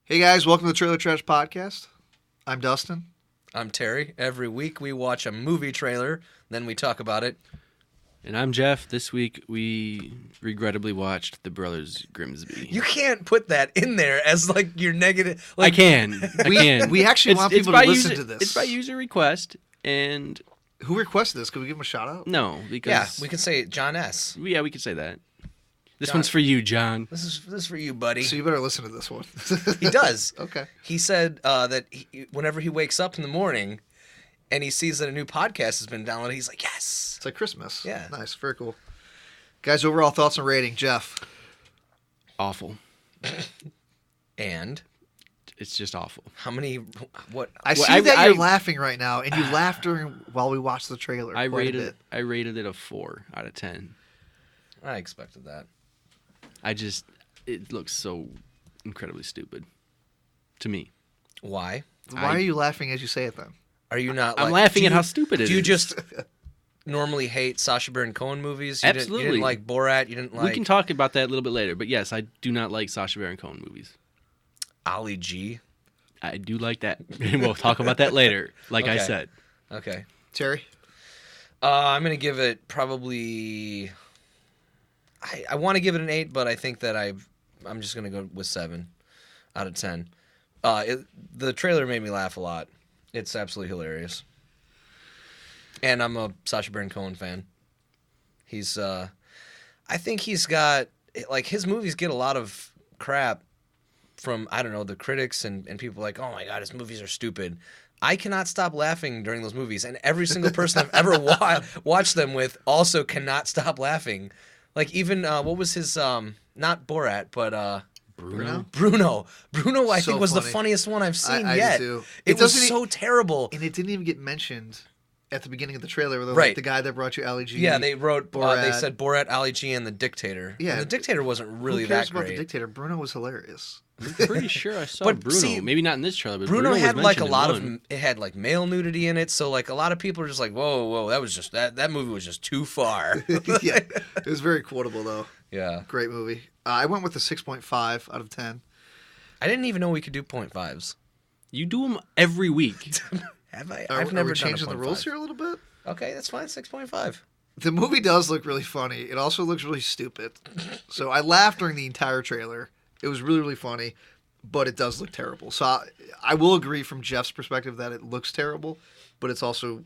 Hey guys, welcome to the Trailer Trash Podcast. I'm Dustin. I'm Terry. Every week we watch a movie trailer, then we talk about it. And I'm Jeff. This week we regrettably watched the Brothers Grimsby. You can't put that in there as like your negative. Like, I can. We actually want people to listen to this. It's by user request, and Who requested this? Can we give him a shout out? no, because yeah, we can say John S. yeah, we could say that. This John. one's for you, John. This is for you, buddy. So you better listen to this one. He does. Okay. He said that whenever he wakes up in the morning and he sees that a new podcast has been downloaded, he's like, yes. It's like Christmas. Yeah. Nice. Very cool. Guys, overall thoughts and rating. Jeff. Awful. And It's just awful. how many? What? I see that you're laughing right now, and you laughed while we watched the trailer. I quite a rated bit. it a 4 out of 10. I expected that. It looks so incredibly stupid to me. Why? Why are you laughing as you say it then? Are you not? I'm like, laughing at how stupid it is. Do you just normally hate Sacha Baron Cohen movies? You Absolutely. You didn't like Borat. You didn't like. We can talk about that a little bit later, but yes, I do not like Sacha Baron Cohen movies. Ali G. I do like that. We'll talk about that later, like I Okay. said. Okay. Terry? I'm gonna give it probably. I want to give it an 8, but I think that I'm just gonna go with 7 out of 10. The trailer made me laugh a lot. It's absolutely hilarious. And I'm a Sacha Baron Cohen fan. He's I think he's got, like, his movies get a lot of crap from, I don't know, the critics and people like, oh my god, his movies are stupid. I cannot stop laughing during those movies, and every single person I've ever watched them with also cannot stop laughing. Like, even what was his not Borat, but Bruno? Bruno, I So think was the funny. funniest one I've seen I yet. do too. It was doesn't so terrible. And it didn't even get mentioned at the beginning of the trailer. Where they're Right. like, the guy that brought you Ali G. Yeah, they wrote. They Borat. said Borat, Ali G, and the Dictator. Yeah. And the Dictator wasn't really Who cares that about great. the Dictator? Bruno was hilarious. I'm pretty sure I saw But Bruno. see, Maybe not in this trailer, but Bruno was had like a mentioned in lot one. of. It had like male nudity in it, so like a lot of people are just like, whoa, that was just that movie was just too far. Yeah. It was very quotable, though. Yeah, Great movie. I went with a 6.5 out of 10. I didn't even know we could do 0.5s. You do them every week. Have I? Are, I've never we done changing a the 0.5. rules here a little bit? Okay, that's fine. 6.5. The movie does look really funny. It also looks really stupid. So I laughed during the entire trailer. It was really, really funny, but it does look terrible. So I will agree from Jeff's perspective that it looks terrible, but it's also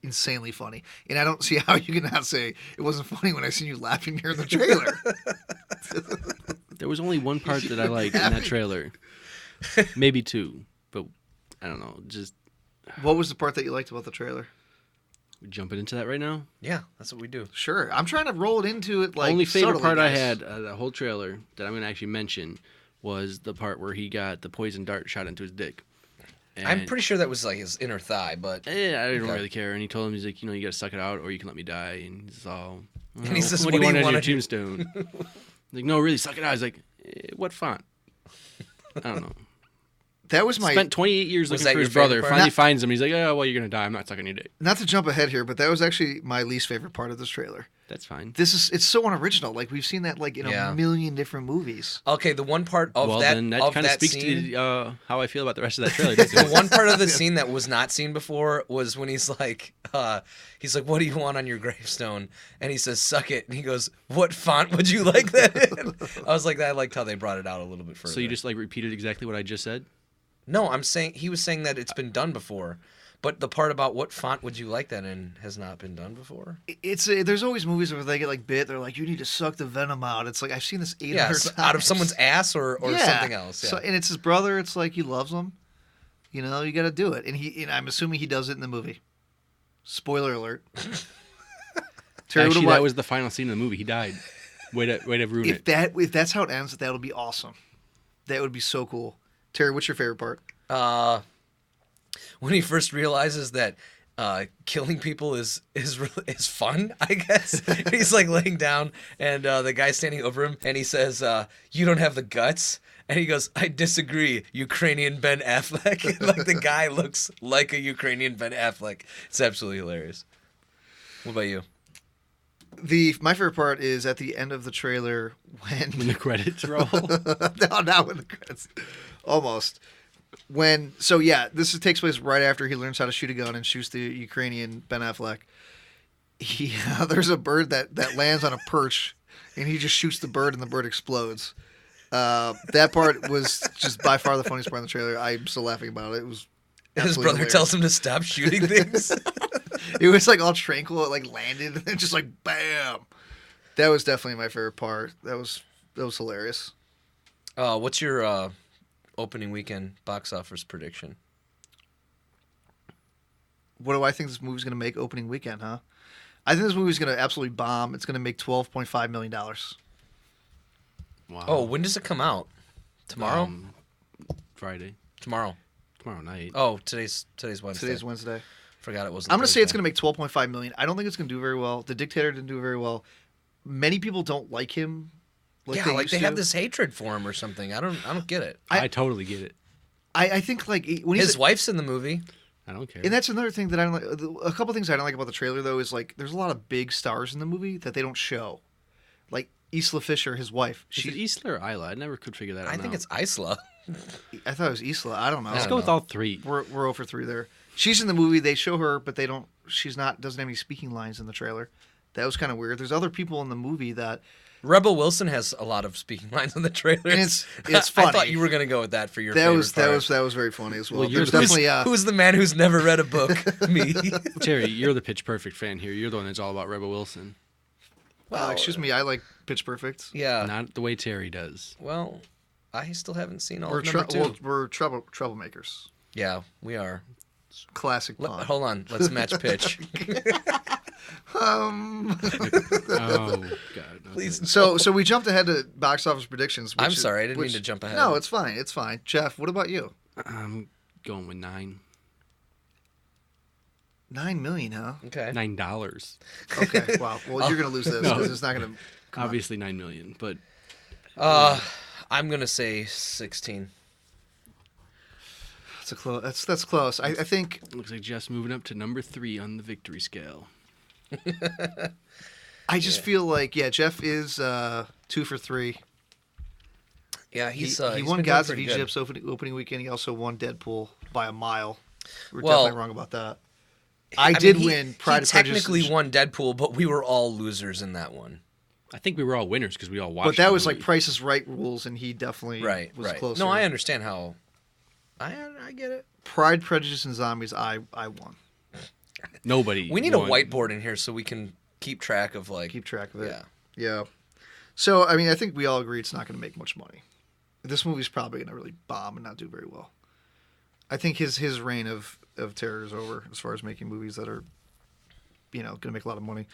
insanely funny. And I don't see how you can not say it wasn't funny when I seen you laughing during the trailer. There was only one part that I liked in that trailer. Maybe 2, but I don't know. Just What was the part that you liked about the trailer? jumping into that right now. Yeah, that's what we do. Sure. I'm trying to roll it into it like Only favorite subtly, part I guys. had the whole trailer that I'm going to actually mention was the part where he got the poison dart shot into his dick. And I'm pretty sure that was like his inner thigh, but I don't Okay. really care. And he told him, he's like, you got to suck it out or you can let me die. And he's all, And he says, what do you want as your to do?" tombstone? Like, no, really, suck it out. He's like, what font? I don't know. That was my Spent 28 years Was looking that for your his brother. favorite part? Finally Not- finds him. He's like, oh, well, you're going to die. I'm not sucking your dick. not to jump ahead here, but that was actually my least favorite part of this trailer. That's fine. It's so unoriginal. Like we've seen that like in Yeah. a million different movies. okay, the one part of Well, that then that of kind of that speaks scene, to how I feel about the rest of that trailer. doesn't the it? one part of the scene that was not seen before was when he's like, what do you want on your gravestone? And he says, suck it. And he goes, what font would you like that in? I was like, I liked how they brought it out a little bit further. So you just like repeated exactly what I just said? No, he was saying that it's been done before. But the part about what font would you like that in has not been done before. There's always movies where they get like bit. They're like, you need to suck the venom out. It's like I've seen this 800 Yeah, times. out of someone's ass or Yeah. something else. Yeah. So, and it's his brother. It's like he loves him. You know, you got to do it. And I'm assuming he does it in the movie. Spoiler alert. Terry, Actually, what that about- was the final scene of the movie. He died. Way to ruin it. if that's how it ends, that would be awesome. That would be so cool. Terry, what's your favorite part? When he first realizes that killing people is fun, I guess. He's like laying down, and the guy's standing over him, and he says, "You don't have the guts." And he goes, "I disagree, Ukrainian Ben Affleck." And, like, the guy looks like a Ukrainian Ben Affleck. It's absolutely hilarious. What about you? My favorite part is at the end of the trailer When when the credits roll. no, not when the credits. Almost. Takes place right after he learns how to shoot a gun and shoots the Ukrainian Ben Affleck. There's a bird that lands on a perch, and he just shoots the bird, and the bird explodes. That part was just by far the funniest part in the trailer. I'm still laughing about it. It was His brother hilarious. tells him to stop shooting things. It was like all tranquil. It like landed, and then just like bam. That was definitely my favorite part. That was hilarious. What's your opening weekend box office prediction? What do I think this movie's going to make opening weekend, huh? I think this movie's going to absolutely bomb. It's going to make $12.5 million. Wow. Oh, when does it come out? Tomorrow? Friday. Tomorrow night. Oh, today's Wednesday. Today's Wednesday. Forgot it wasn't. I'm going to say it's Thursday. going to make $12.5 million. I don't think it's going to do very well. The Dictator didn't do very well. Many people don't like him. They have this hatred for him or something. I don't get it. I totally get it. I think like when His wife's in the movie. I don't care. and that's another thing that I don't like. A couple things I don't like about the trailer though is like there's a lot of big stars in the movie that they don't show, like Isla Fisher, his wife. Is it Isla or Isla? I never could figure that out. I think it's Isla. I thought it was Isla. I don't know. Let's go with all three. We're 0 for 3 there. She's in the movie. They show her, but they don't. She's not. Doesn't have any speaking lines in the trailer. That was kind of weird. There's other people in the movie that. Rebel Wilson has a lot of speaking lines in the trailer. And it's funny. I thought you were going to go with that for your That favorite was very funny as well. Well, There's who's- definitely Who's the man who's never read a book? Me. Terry, you're the Pitch Perfect fan here. You're the one that's all about Rebel Wilson. excuse me. I like Pitch Perfect. Yeah. Not the way Terry does. Well, I still haven't seen all We're of number 2. we're troublemakers. Yeah, we are. Classic pun. Hold on. Let's match pitch. Oh God. No. Please. So we jumped ahead to box office predictions. I'm sorry, I didn't mean to jump ahead. No, it's fine. It's fine. Jeff, what about you? I'm going with 9. 9 million, huh? Okay. $9. Okay. Wow. Well, you're gonna lose this because it's not gonna. Obviously 9 million, but I'm going to say 16. That's a close. That's close. I think. looks like Jeff's moving up to number 3 on the victory scale. I just feel like Jeff is 2 for 3. Yeah, He he's won been doing Gods of pretty good. Egypt's opening weekend. He also won Deadpool by a mile. We're Well, definitely wrong about that. I did mean, win Pride he and Prejudice. technically won Deadpool, but we were all losers in that one. I think we were all winners because we all watched. But that the was like movie. Price is Right rules, and he definitely was closer. No, I understand how. I get it. Pride, Prejudice, and Zombies. I won. Nobody. We need won. a whiteboard in here so we can keep track of Keep track of it. Yeah. Yeah. So I mean, I think we all agree it's not going to make much money. This movie's probably going to really bomb and not do very well. I think his reign of terror is over as far as making movies that are, going to make a lot of money.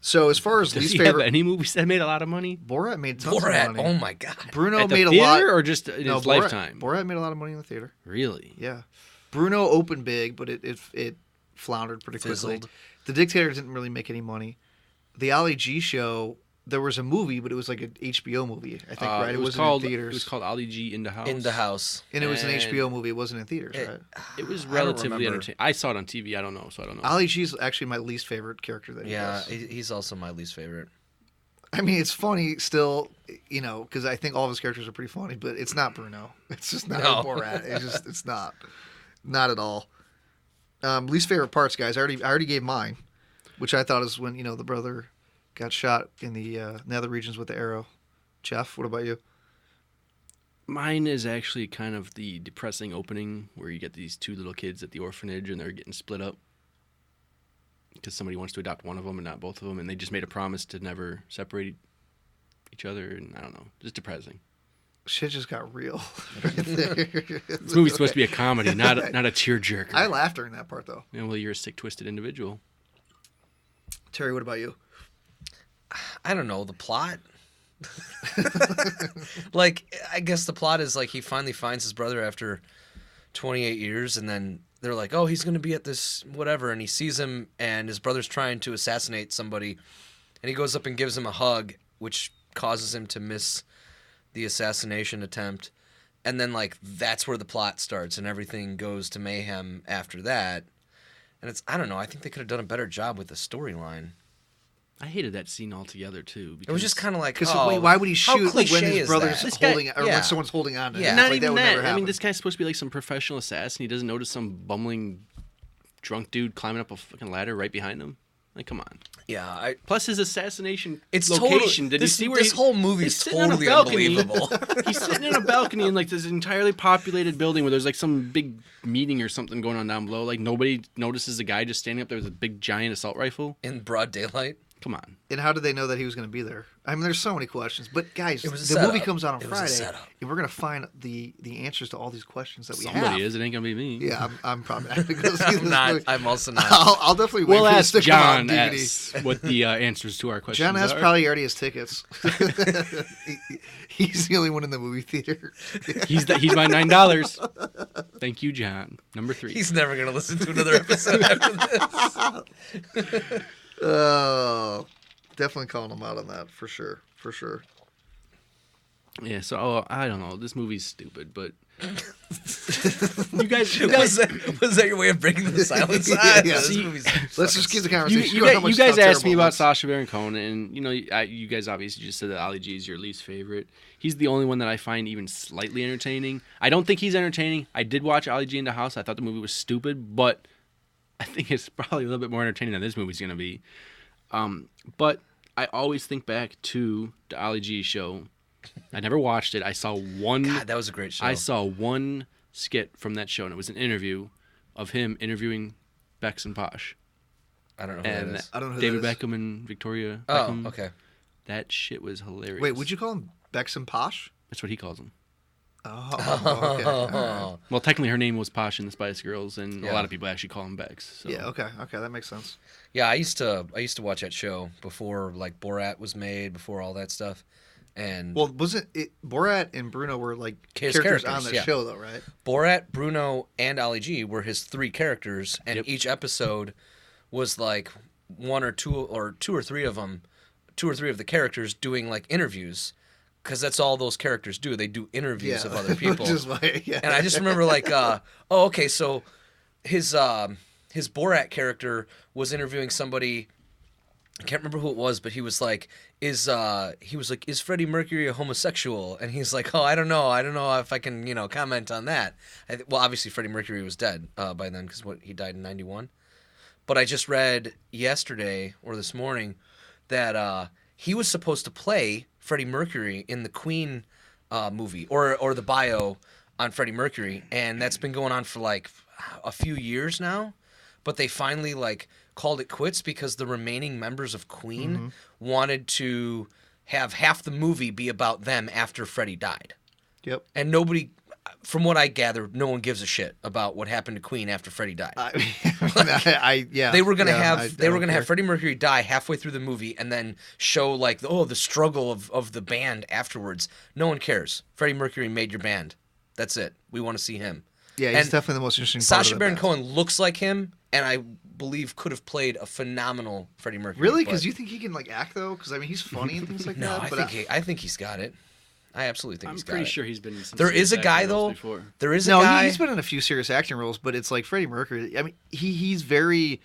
So as far as Does least he favorite, have any movies that made a lot of money? Borat made tons Borat. of money. Oh my god. Bruno At the made a theater lot. or just in his lifetime? Borat made a lot of money in the theater. Really? Yeah. Bruno opened big, but it floundered pretty quickly. Fizzled. The Dictator didn't really make any money. The Ali G show, there was a movie, but it was like an HBO movie, I think, right? It wasn't called, in theaters. It was called Ali G in the House. In the house. And it was an and HBO movie. It wasn't in theaters, right? It was I don't relatively remember. entertaining. I saw it on TV. I don't know, so I don't know. Ali G's actually my least favorite character that he Yeah, does. he's also my least favorite. I mean, it's funny still, because I think all of his characters are pretty funny, but it's not Bruno. It's just not No. Borat. It's not. Not at all. Least favorite parts, guys. I already gave mine, which I thought is when, the brother got shot in the nether regions with the arrow. Jeff, what about you? Mine is actually kind of the depressing opening where you get these 2 little kids at the orphanage and they're getting split up because somebody wants to adopt one of them and not both of them, and they just made a promise to never separate each other, and I don't know, just depressing. Shit just got real. This movie's supposed to be a comedy, not a tearjerker. I laughed during that part, though. Yeah, well, you're a sick, twisted individual. Terry, what about you? I don't know, the plot. I guess the plot is he finally finds his brother after 28 years, and then they're like, oh, he's going to be at this whatever, and he sees him, and his brother's trying to assassinate somebody, and he goes up and gives him a hug, which causes him to miss the assassination attempt, and then that's where the plot starts, and everything goes to mayhem after that, and I don't know, I think they could have done a better job with the storyline. I hated that scene altogether too. It was just kind of like, Because oh, why would he how shoot when cliche his is brother's that? holding, or Yeah. when someone's holding on to him? Yeah. Not Like, even would that. never I mean, happen. this guy's supposed to be like some professional assassin. He doesn't notice some bumbling drunk dude climbing up a fucking ladder right behind him. Like, come on. Yeah, Plus his assassination it's location. Totally, Did this, you see where this whole movie he's is sitting on a totally balcony. unbelievable? He's sitting in a balcony in like this entirely populated building where there's like some big meeting or something going on down below. Like nobody notices a guy just standing up there with a big giant assault rifle. In broad daylight. Come on. And how did they know that he was going to be there? I mean, there's so many questions. But guys, It was a the movie setup. comes out on It was a Friday, setup. and we're going to find the answers to all these questions that we have. Somebody is. It ain't gonna be me. Yeah, I'm probably not going to go see this I'm not. movie. I'm also not. I'll definitely wait We'll for ask this to come out on John DVD. S. what the answers to our questions John S. are. probably already has tickets. He's the only one in the movie theater. He's my $9. Thank you, John. Number 3. He's never gonna listen to another episode after this. Oh, definitely calling him out on that for sure. For sure. Yeah. So I don't know. This movie's stupid, but you guys. Was that your way of breaking the silence? Yeah, This see, movie's Let's just keep the conversation You going. How much guys how asked me terrible it about looks. Sacha Baron Cohen, and you guys obviously just said that Ali G is your least favorite. He's the only one that I find even slightly entertaining. I don't think he's entertaining. I did watch Ali G in the House. I thought the movie was stupid, but I think it's probably a little bit more entertaining than this movie's going to be. But I always think back to the Ali G show. I never watched it. I saw one. God, that was a great show. I saw one skit from that show, and it was an interview of him interviewing Bex and Posh. I don't know who And that is. I don't know who David that is. Beckham and Victoria Oh, Beckham. okay. That shit was hilarious. Wait, would you call him Bex and Posh? That's what he calls them. Oh, okay. All right. Well, technically, her name was Posh in the Spice Girls, and Yeah. a lot of people actually call them Bex. So. Yeah, okay, that makes sense. Yeah, I used to watch that show before like Borat was made, before all that stuff. And Well, wasn't it Borat and Bruno were like His characters on characters, that yeah. show, though, right? Borat, Bruno, and Ali G were his 3 characters, and Yep. each episode was like one or two or three of them, 2 or 3 of the characters doing like interviews, because that's all those characters do. They do interviews of other people. Which is why, yeah. And I just remember like, okay, so his Borat was interviewing somebody. I can't remember who it was, but he was like, is Freddie Mercury a homosexual? And he's like, oh, I don't know if I can, comment on that. Well, obviously Freddie Mercury was dead by then, because he died in 91. But I just read yesterday or this morning that he was supposed to play Freddie Mercury in the Queen movie or the bio on Freddie Mercury, and that's been going on for like a few years now. But they finally like called it quits because the remaining members of Queen wanted to have half the movie be about them after Freddie died. Yep. And nobody, from what I gathered, no one gives a shit about what happened to Queen after Freddie died. Yeah. They were gonna yeah, have I they were don't gonna care. have Freddie Mercury die halfway through the movie and then show like the struggle of the band afterwards. No one cares. Freddie Mercury made your band. That's it. We want to see him. Yeah, he's and definitely the most interesting. part Sacha of the Baron band. Cohen looks like him, and I believe could have played a phenomenal Freddie Mercury. Really? but- Because you think he can like act though? Because I mean, he's funny and things like no, that. I think he's got it. I absolutely think I'm he's got pretty it. sure he's been in some There serious is a guy acting roles though. before. There is a no, guy. he's been in a few serious acting roles, but it's like Freddie Mercury. I mean, he's very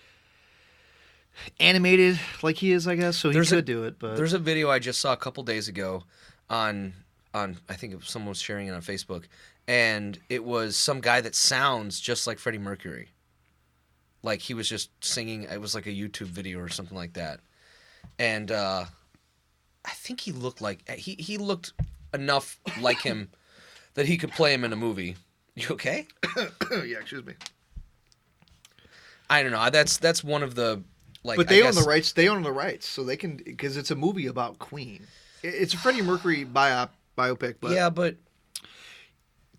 animated, like he is, I guess. So he could do it. But There's a video I just saw a couple days ago on I think someone was sharing it on Facebook, and it was some guy that sounds just like Freddie Mercury. Like he was just singing. It was like a YouTube video or something like that, and I think he looked like he looked enough like him that he could play him in a movie. You okay? yeah, excuse me. I don't know. That's one of the like. But I they own guess- the rights. They own the rights, so they can because it's a movie about Queen. It's a Freddie Mercury biopic, but Yeah, but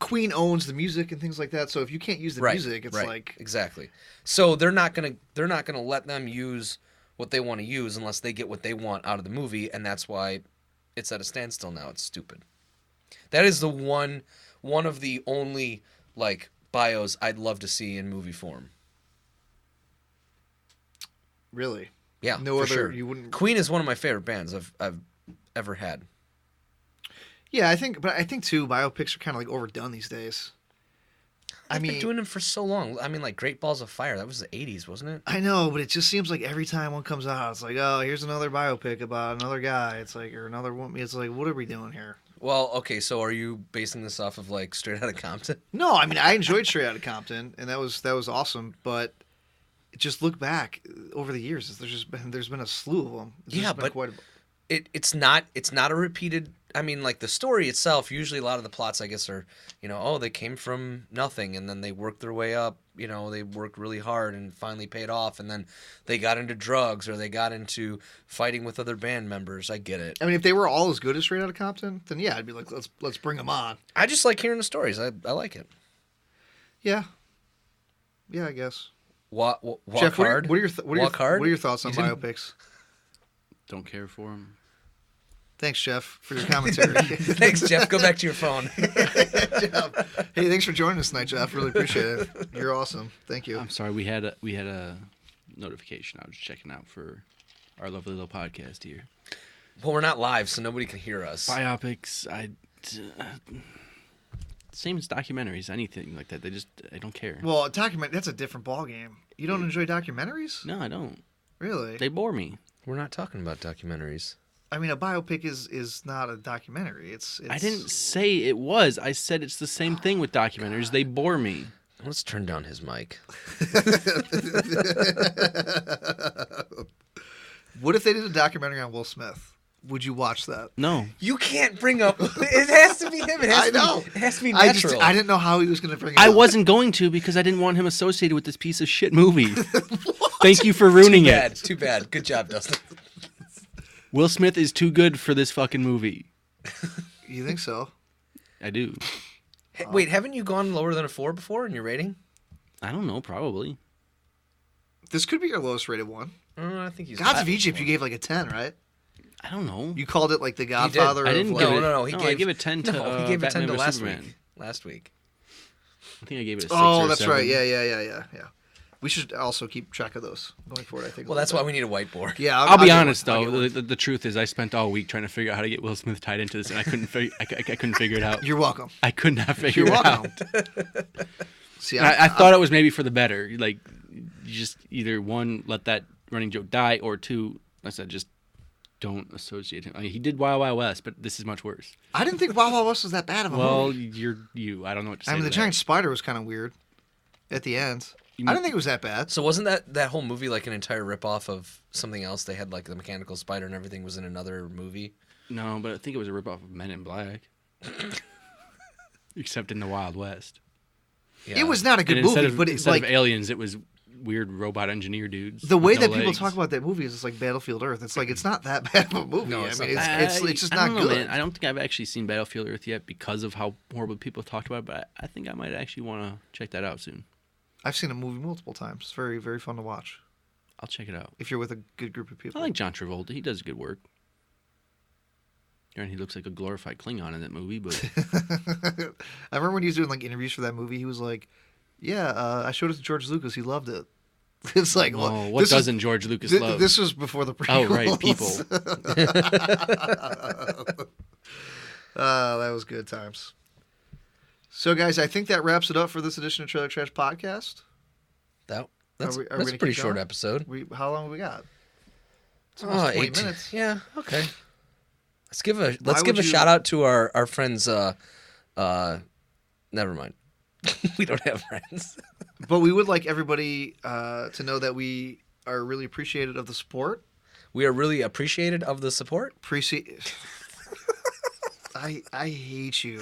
Queen owns the music and things like that. So if you can't use the music, it's like exactly. So they're not gonna let them use what they want to use unless they get what they want out of the movie, and that's why it's at a standstill now. It's stupid. That is the one of the only like bios I'd love to see in movie form. really. Yeah, No for other. sure. You wouldn't. Queen is one of my favorite bands I've ever had. Yeah, I think too, biopics are kind of like overdone these days. I They've mean, been doing them for so long. I mean, like Great Balls of Fire. That was the 80s, wasn't it? I know, but it just seems like every time one comes out, it's like, oh, here's another biopic about another guy. It's like, or another woman. It's like, what are we doing here? Well, okay, so are you basing this off of like Straight Outta Compton? No, I mean, I enjoyed Straight Outta Compton, and that was awesome. But just look back over the years, there's been a slew of them. It's not a repeated. I mean, like the story itself. Usually, a lot of the plots, I guess, are they came from nothing and then they worked their way up. They worked really hard and finally paid off, and then they got into drugs or they got into fighting with other band members. I get it. I mean, if they were all as good as Straight Outta Compton, then yeah, I'd be like, let's bring them on. I just like hearing the stories. I like it. Yeah, I guess. Walk Jeff, hard. what are your thoughts on biopics? Don't care for them. Thanks, Jeff, for your commentary. Thanks, Jeff. Go back to your phone. Jeff. Hey, thanks for joining us tonight, Jeff. Really appreciate it. You're awesome. Thank you. I'm sorry, we had a notification. I was checking out for our lovely little podcast here. Well, we're not live, so nobody can hear us. Biopics, same as documentaries, anything like that. I don't care. Well, that's a different ballgame. You don't enjoy documentaries? No, I don't. Really? They bore me. We're not talking about documentaries. I mean, a biopic is not a documentary. It's I didn't say it was. I said it's the same thing with documentaries. They bore me. Let's turn down his mic. What if they did a documentary on Will Smith? Would you watch that? No. You can't bring up. It has to be him. It has to be natural. I didn't know how he was going to bring it I up. wasn't going to because I didn't want him associated with this piece of shit movie. Thank you for ruining it. Too bad. Good job, Dustin. Will Smith is too good for this fucking movie. You think so? I do. Hey, wait, haven't you gone lower than a 4 before in your rating? I don't know, probably. This could be your lowest rated one. I think he's. Gods of Egypt, you gave like a 10, right? I don't know. You called it like the Godfather. I didn't of give like, it. No. I gave it 10 to. he gave it 10 to Batman last Superman. week. Last week. I think I gave it a 6 Oh, or that's 7. right. Yeah. We should also keep track of those going forward, I think. Well, that's why we need a whiteboard. Yeah, I'll be get honest one. though. The truth is, I spent all week trying to figure out how to get Will Smith tied into this, and I couldn't figure. I couldn't figure it out. You're welcome. I could not figure You're it welcome. out. See, I thought it was maybe for the better. Like, you just either one, let that running joke die, or two, I said just don't associate him. I mean, he did Wild Wild West, but this is much worse. I didn't think Wild Wild West was that bad of a Well, movie. you're you. I don't know what to say. I mean, to the that. giant spider was kind of weird at the end. I didn't think it was that bad. So wasn't that whole movie like an entire ripoff of something else? They had like the mechanical spider and everything was in another movie. No, but I think it was a ripoff of Men in Black, except in the Wild West. Yeah. It was not a good And movie, but it's instead like of aliens, it was weird robot engineer dudes. the way with no that people legs. talk about that movie is it's like Battlefield Earth. It's like it's not that bad of a movie. No, I it's mean, not. it's just I not don't know, good. man. I don't think I've actually seen Battlefield Earth yet because of how horrible people talked about it. But I think I might actually want to check that out soon. I've seen a movie multiple times. It's very, very fun to watch I'll check it out. if you're with a good group of people. I like John Travolta. He does good work. And he looks like a glorified Klingon in that movie, but I remember when he was doing like interviews for that movie. He was like, "Yeah, I showed it to George Lucas. He loved it." It's like, oh, what this doesn't George Lucas was, love? This was before the prequels. Oh, right, people. That was good times. So, guys, I think that wraps it up for this edition of Trailer Trash Podcast. That's Are we a gonna pretty keep short going? episand. How long have we got? It's almost 20 minutes. Yeah. Okay. Let's give a would you- shout out to our friends. Never mind. We don't have friends. But we would like everybody to know that we are really appreciative of the support. We are really appreciated of the support. I hate you.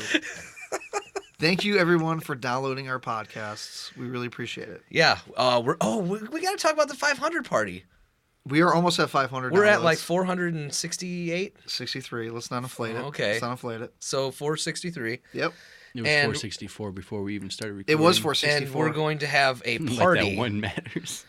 Thank you, everyone, for downloading our podcasts. We really appreciate it. Yeah. We got to talk about the 500 party. We are almost at 500. We're at downloads. like 468. 63. Let's not inflate it. Okay. Let's not inflate it. So 463. Yep. It was And- 464 before we even started It recording. was 464. And we're going to have a Like party. that one matters.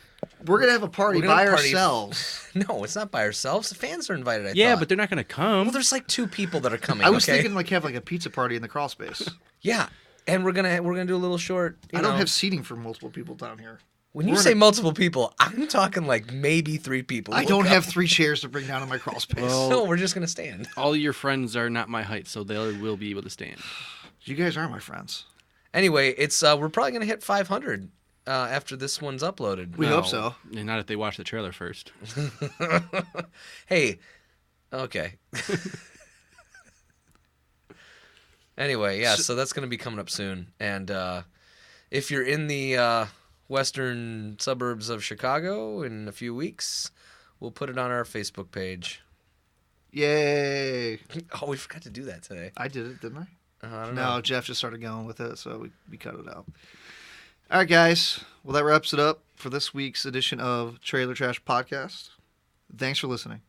We're gonna have a party We're gonna by have a party. ourselves. No, it's not by ourselves. The fans are invited. I Yeah, thought. but they're not going to come. well, there's like 2 people that are coming. I was okay? thinking like have like a pizza party in the crawl space. Yeah, and we're gonna do a little short. I don't have seating for multiple people down here. When you we're say in a- multiple people, I'm talking like maybe 3 people. I will don't come. have 3 chairs to bring down in my crawl space. Well- No, we're just gonna stand. All your friends are not my height, so they will be able to stand. You guys are my friends. Anyway, it's we're probably gonna hit 500 after this one's uploaded. We hope so. And not if they watch the trailer first. Hey, okay. Anyway, yeah, so that's going to be coming up soon. And if you're in the western suburbs of Chicago in a few weeks, we'll put it on our Facebook page. Yay! Oh, we forgot to do that today. I did it, didn't I? I don't know. No, Jeff just started going with it, so we cut it out. All right, guys. Well, that wraps it up for this week's edition of Trailer Trash Podcast. Thanks for listening.